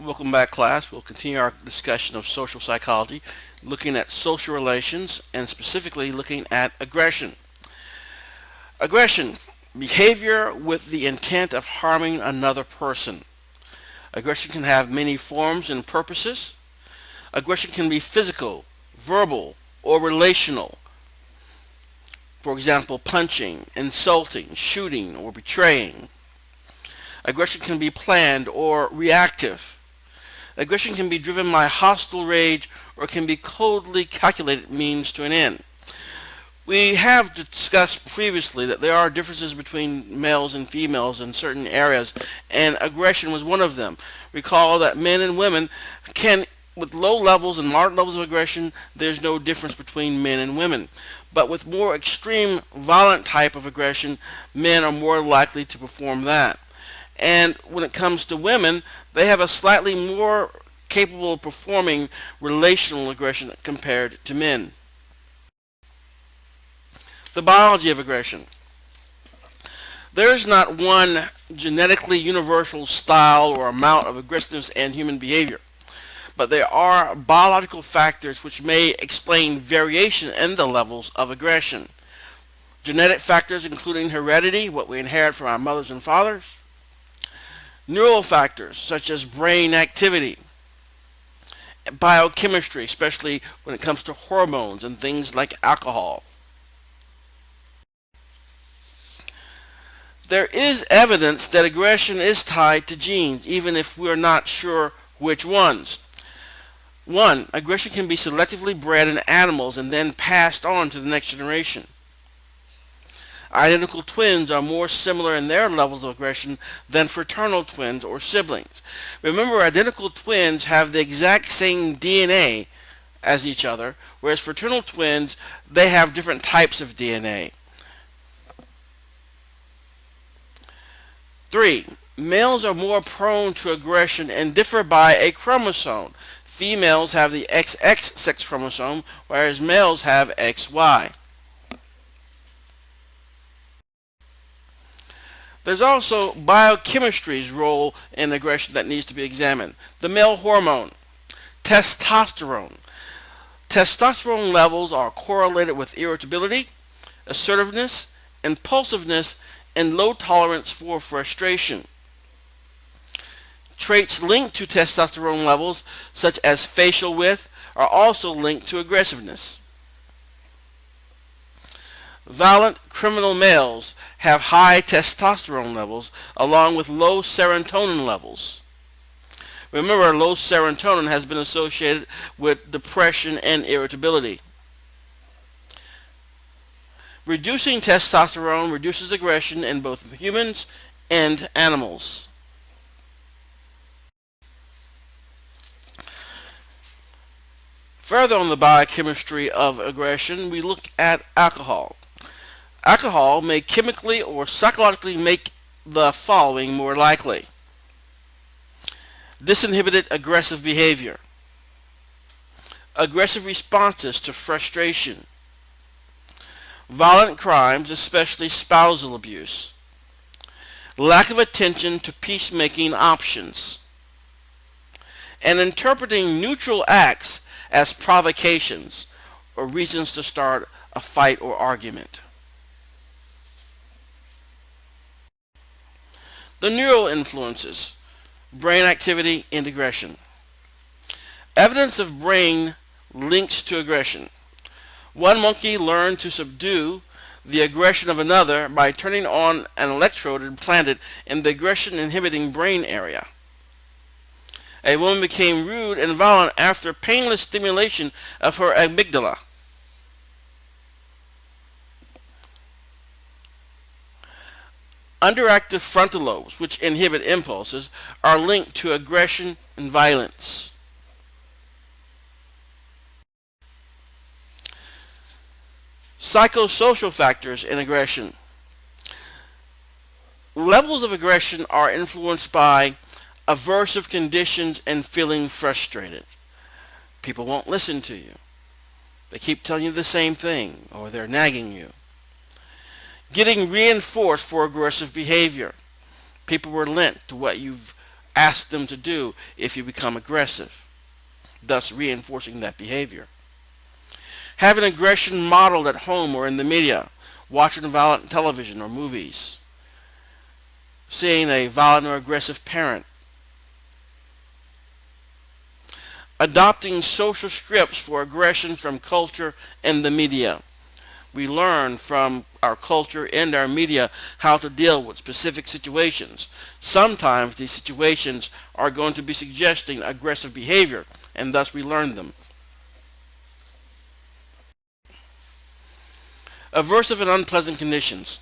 Welcome back, class. We'll continue our discussion of social psychology, looking at social relations and specifically looking at aggression. Aggression, behavior with the intent of harming another person. Aggression can have many forms and purposes. Aggression can be physical, verbal, or relational. For example, punching, insulting, shooting, or betraying. Aggression can be planned or reactive. Aggression can be driven by hostile rage or can be coldly calculated means to an end. We have discussed previously that there are differences between males and females in certain areas, and aggression was one of them. Recall that men and women can, with low levels and moderate levels of aggression, there's no difference between men and women. But with more extreme, violent type of aggression, men are more likely to perform that. And when it comes to women, they have a slightly more capable of performing relational aggression compared to men. The biology of aggression. There is not one genetically universal style or amount of aggressiveness in human behavior, but there are biological factors which may explain variation in the levels of aggression. Genetic factors including heredity, what we inherit from our mothers and fathers, neural factors such as brain activity, biochemistry, especially when it comes to hormones and things like alcohol. There is evidence that aggression is tied to genes, even if we're not sure which ones. 1. Aggression can be selectively bred in animals and then passed on to the next generation. Identical twins are more similar in their levels of aggression than fraternal twins or siblings. Remember, identical twins have the exact same DNA as each other, whereas fraternal twins, they have different types of DNA. 3. Males are more prone to aggression and differ by a chromosome. Females have the XX sex chromosome, whereas males have XY. There's also biochemistry's role in aggression that needs to be examined. The male hormone, testosterone. Testosterone levels are correlated with irritability, assertiveness, impulsiveness, and low tolerance for frustration. Traits linked to testosterone levels, such as facial width, are also linked to aggressiveness. Violent criminal males have high testosterone levels along with low serotonin levels. Remember, low serotonin has been associated with depression and irritability. Reducing testosterone reduces aggression in both humans and animals. Further on the biochemistry of aggression, we look at alcohol. Alcohol may chemically or psychologically make the following more likely. Disinhibited aggressive behavior. Aggressive responses to frustration. Violent crimes, especially spousal abuse. Lack of attention to peacemaking options. And interpreting neutral acts as provocations or reasons to start a fight or argument. The neural influences, brain activity and aggression. Evidence of brain links to aggression. One monkey learned to subdue the aggression of another by turning on an electrode implanted in the aggression inhibiting brain area. A woman became rude and violent after painless stimulation of her amygdala. Underactive frontal lobes, which inhibit impulses, are linked to aggression and violence. Psychosocial factors in aggression. Levels of aggression are influenced by aversive conditions and feeling frustrated. People won't listen to you. They keep telling you the same thing, or they're nagging you. Getting reinforced for aggressive behavior. People relent to what you've ask them to do if you become aggressive, thus reinforcing that behavior. Having aggression modeled at home or in the media, watching violent television or movies, seeing a violent or aggressive parent, adopting social scripts for aggression from culture and the media. We learn from our culture and our media how to deal with specific situations. Sometimes these situations are going to be suggesting aggressive behavior, and thus we learn them. Aversive and unpleasant conditions.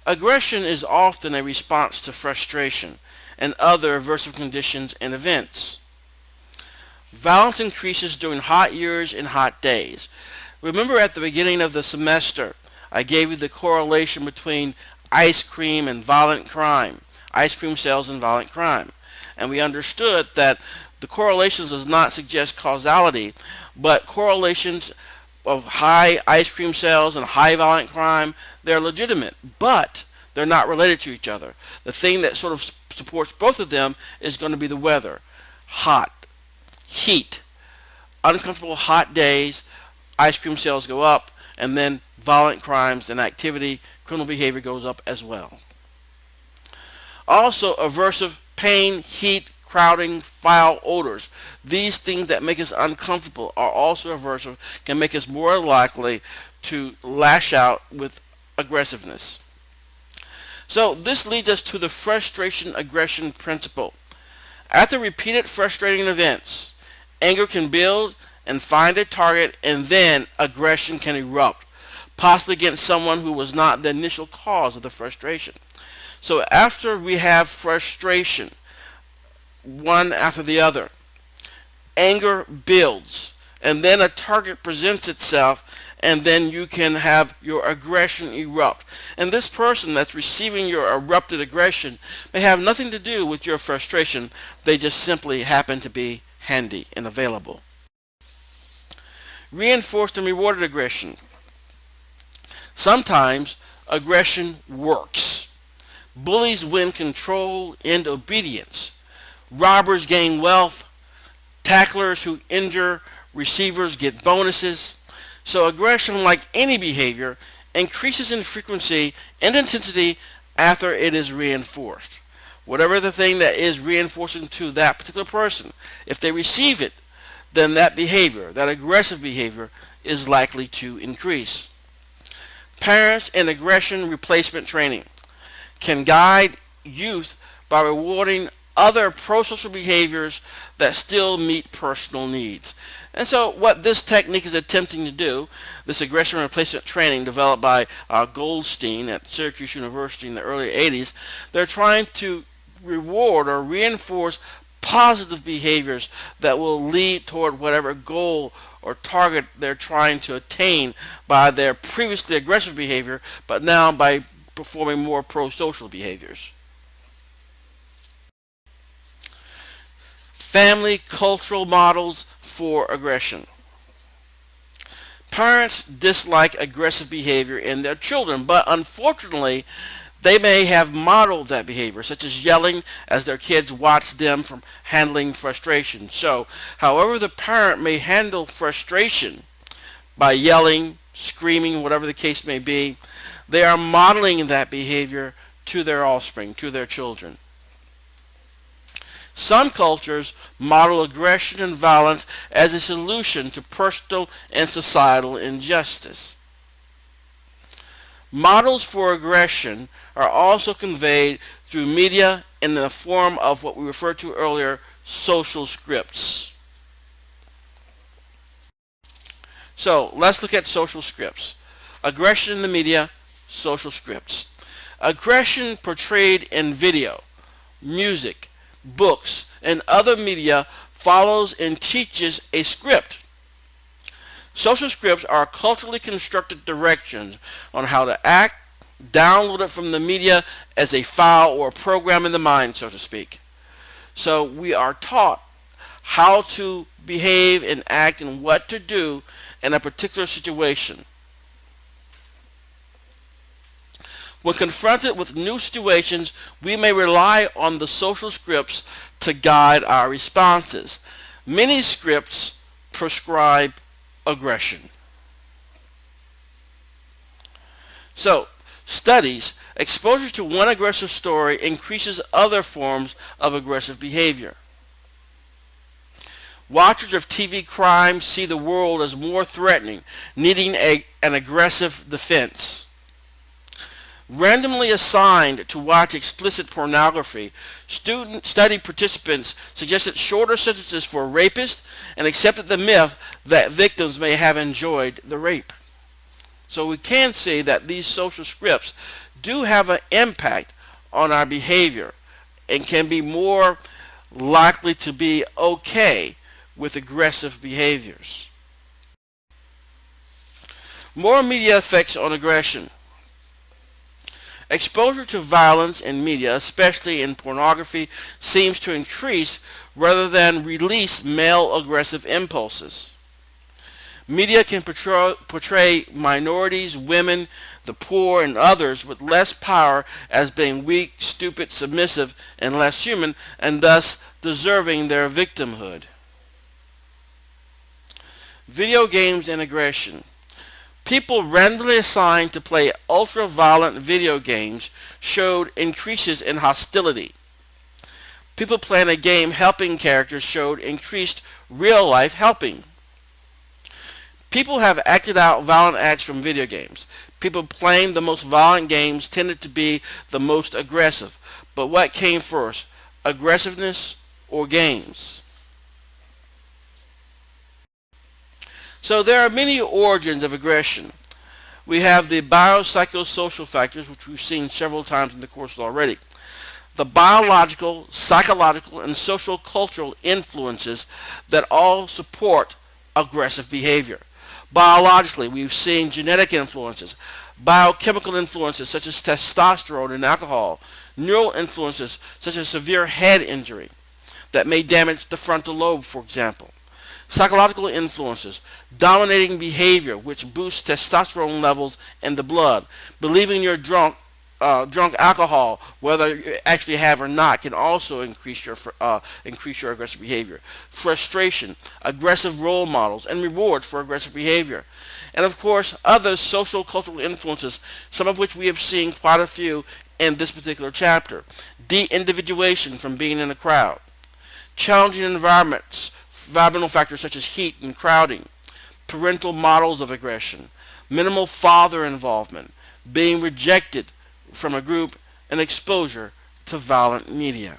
Aggression is often a response to frustration and other aversive conditions and events. Violence increases during hot years and hot days. Remember at the beginning of the semester, I gave you the correlation between ice cream and violent crime, ice cream sales and violent crime. And we understood that the correlations does not suggest causality, but correlations of high ice cream sales and high violent crime, they're legitimate, but they're not related to each other. The thing that sort of supports both of them is going to be the weather. Hot, heat, uncomfortable hot days, ice cream sales go up, and then violent crimes and activity, criminal behavior goes up as well. Also, aversive pain, heat, crowding, foul odors. These things that make us uncomfortable are also aversive, can make us more likely to lash out with aggressiveness. So this leads us to the frustration aggression principle. After repeated frustrating events, anger can build and find a target, and then aggression can erupt, possibly against someone who was not the initial cause of the frustration. So after we have frustration, one after the other, anger builds, and then a target presents itself, and then you can have your aggression erupt. And this person that's receiving your erupted aggression may have nothing to do with your frustration. They just simply happen to be handy and available. Reinforced and rewarded aggression. Sometimes aggression works. Bullies win control and obedience. Robbers gain wealth. Tacklers who injure receivers get bonuses. So aggression, like any behavior, increases in frequency and intensity after it is reinforced. Whatever the thing that is reinforcing to that particular person, if they receive it, then that behavior, that aggressive behavior, is likely to increase. Parents and aggression replacement training can guide youth by rewarding other pro-social behaviors that still meet personal needs. And so what this technique is attempting to do, this aggression replacement training developed by Goldstein at Syracuse University in the early 80s, they're trying to reward or reinforce positive behaviors that will lead toward whatever goal or target they're trying to attain by their previously aggressive behavior, but now by performing more pro-social behaviors. Family cultural models for aggression. Parents dislike aggressive behavior in their children, but unfortunately they may have modeled that behavior, such as yelling as their kids watch them from handling frustration. So, however the parent may handle frustration by yelling, screaming, whatever the case may be, they are modeling that behavior to their offspring, to their children. Some cultures model aggression and violence as a solution to personal and societal injustice. Models for aggression are also conveyed through media in the form of what we referred to earlier, social scripts. So let's look at social scripts. Aggression in the media, social scripts. Aggression portrayed in video, music, books, and other media follows and teaches a script. Social scripts are culturally constructed directions on how to act, downloaded from the media as a file or a program in the mind, so to speak. So we are taught how to behave and act and what to do in a particular situation. When confronted with new situations, we may rely on the social scripts to guide our responses. Many scripts prescribe aggression. So, studies, exposure to one aggressive story increases other forms of aggressive behavior. Watchers of TV crime see the world as more threatening, needing an aggressive defense. Randomly assigned to watch explicit pornography, study participants suggested shorter sentences for rapists and accepted the myth that victims may have enjoyed the rape. So we can see that these social scripts do have an impact on our behavior and can be more likely to be okay with aggressive behaviors. More media effects on aggression. Exposure to violence in media, especially in pornography, seems to increase rather than release male aggressive impulses. Media can portray minorities, women, the poor, and others with less power as being weak, stupid, submissive, and less human, and thus deserving their victimhood. Video games and aggression. People randomly assigned to play ultra-violent video games showed increases in hostility. People playing a game helping characters showed increased real-life helping. People have acted out violent acts from video games. People playing the most violent games tended to be the most aggressive. But what came first, aggressiveness or games? So there are many origins of aggression. We have the biopsychosocial factors, which we've seen several times in the course already. The biological, psychological, and social cultural influences that all support aggressive behavior. Biologically, we've seen genetic influences, biochemical influences such as testosterone and alcohol, neural influences such as severe head injury that may damage the frontal lobe, for example. Psychological influences, dominating behavior which boosts testosterone levels in the blood, believing you're drunk alcohol, whether you actually have or not, can also increase your aggressive behavior. Frustration, aggressive role models, and rewards for aggressive behavior. And of course, other social cultural influences, some of which we have seen quite a few in this particular chapter. De-individuation from being in a crowd. Challenging environments, environmental factors such as heat and crowding. Parental models of aggression. Minimal father involvement. Being rejected from a group, and exposure to violent media.